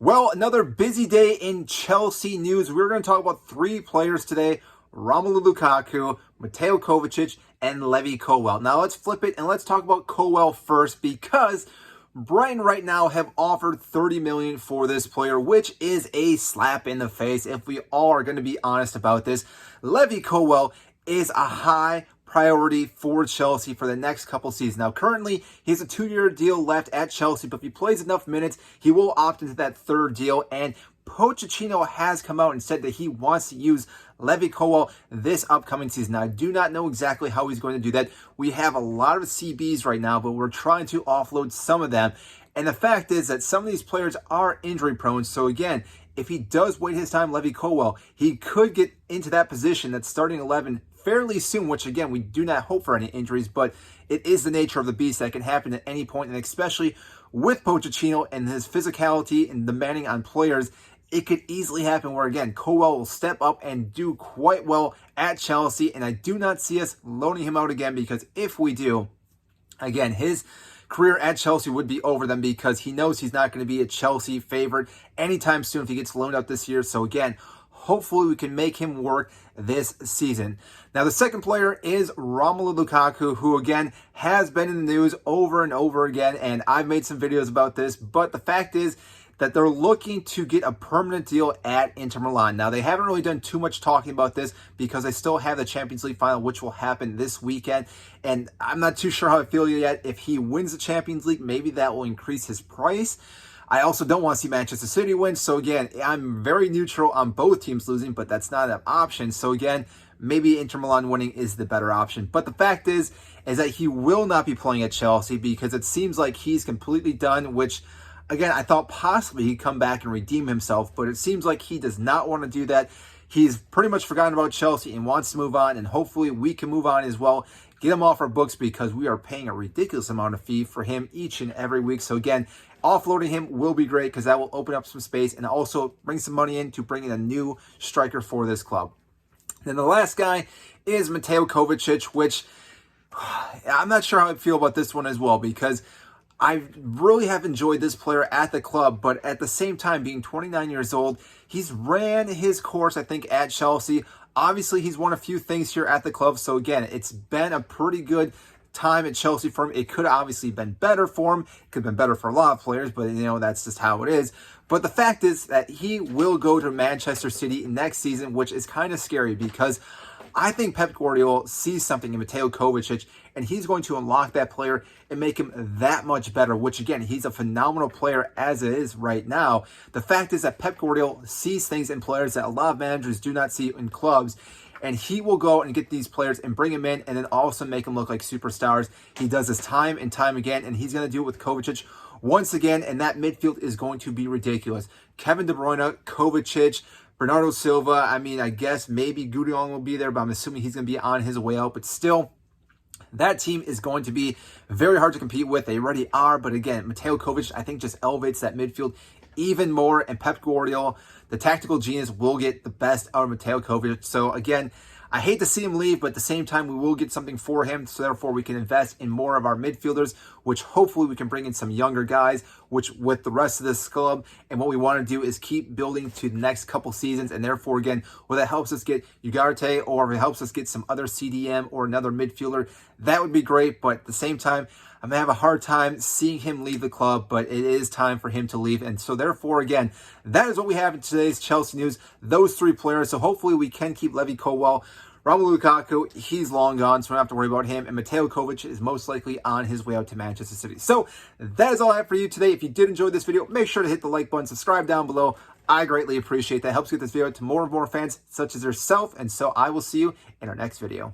Well, another busy day in Chelsea news. We're going to talk about three players today: Romelu Lukaku, Mateo Kovacic, and Levi Colwill. Now let's flip it and let's talk about Colwill first, because Brighton right now have offered $30 million for this player, which is a slap in the face if we all are going to be honest about this. Levi Colwill is a high priority for Chelsea for the next couple seasons. Now, currently, he has a 2-year deal left at Chelsea, but if he plays enough minutes, he will opt into that third deal. And Pochettino has come out and said that he wants to use Levi Colwill this upcoming season. Now, I do not know exactly how he's going to do that. We have a lot of CBs right now, but we're trying to offload some of them. And the fact is that some of these players are injury prone. So again, if he does wait his time, Levi Colwill, he could get into that position, that's starting 11, fairly soon, which again, we do not hope for any injuries, but it is the nature of the beast that can happen at any point, and especially with Pochettino and his physicality and demanding on players, it could easily happen where, again, Colwill will step up and do quite well at Chelsea, and I do not see us loaning him out again, because if we do, again, his career at Chelsea would be over then, because he knows he's not going to be a Chelsea favorite anytime soon if he gets loaned out this year. So again, hopefully we can make him work this season. Now, the second player is Romelu Lukaku, who again has been in the news over and over again, and I've made some videos about this, but the fact is that they're looking to get a permanent deal at Inter Milan. Now, they haven't really done too much talking about this because they still have the Champions League final, which will happen this weekend, and I'm not too sure how I feel yet. If he wins the Champions League, maybe that will increase his price. I also don't want to see Manchester City win. So again, I'm very neutral on both teams losing, but that's not an option. So again, maybe Inter Milan winning is the better option. But the fact is that he will not be playing at Chelsea, because it seems like he's completely done, which again, I thought possibly he'd come back and redeem himself, but it seems like he does not want to do that. He's pretty much forgotten about Chelsea and wants to move on, and hopefully we can move on as well. Get him off our books, because we are paying a ridiculous amount of fee for him each and every week. So again, offloading him will be great, because that will open up some space and also bring some money in to bring in a new striker for this club. Then the last guy is Mateo Kovacic, which I'm not sure how I feel about this one as well, because I really have enjoyed this player at the club, but at the same time, being 29 years old, he's ran his course, I think, at Chelsea. Obviously, he's won a few things here at the club, so again, it's been a pretty good time at Chelsea for him. It could have obviously been better for him. It could have been better for a lot of players, but that's just how it is. But the fact is that he will go to Manchester City next season, which is kind of scary, because I think Pep Guardiola sees something in Mateo Kovacic, and he's going to unlock that player and make him that much better, which again, he's a phenomenal player as it is right now. The fact is that Pep Guardiola sees things in players that a lot of managers do not see in clubs, and he will go and get these players and bring them in and then also make them look like superstars. He does this time and time again, and he's going to do it with Kovacic once again, and that midfield is going to be ridiculous. Kevin De Bruyne, Kovacic, Bernardo Silva, I guess maybe Guardiola will be there, but I'm assuming he's going to be on his way out. But still, that team is going to be very hard to compete with. They already are, but again, Mateo Kovacic, I think, just elevates that midfield even more, and Pep Guardiola, the tactical genius, will get the best out of Mateo Kovacic. So again, I hate to see him leave, but at the same time, we will get something for him, so therefore we can invest in more of our midfielders, which hopefully we can bring in some younger guys, which with the rest of this club, and what we want to do is keep building to the next couple seasons, and therefore, again, whether that helps us get Ugarte, or if it helps us get some other CDM or another midfielder, that would be great. But at the same time, I'm going to have a hard time seeing him leave the club, but it is time for him to leave. And so therefore, again, that is what we have in today's Chelsea news, those three players. So hopefully we can keep Levi Colwill. Romelu Lukaku, he's long gone, so we don't have to worry about him. And Mateo Kovacic is most likely on his way out to Manchester City. So that is all I have for you today. If you did enjoy this video, make sure to hit the like button, subscribe down below. I greatly appreciate that. It helps get this video to more and more fans such as yourself. And so I will see you in our next video.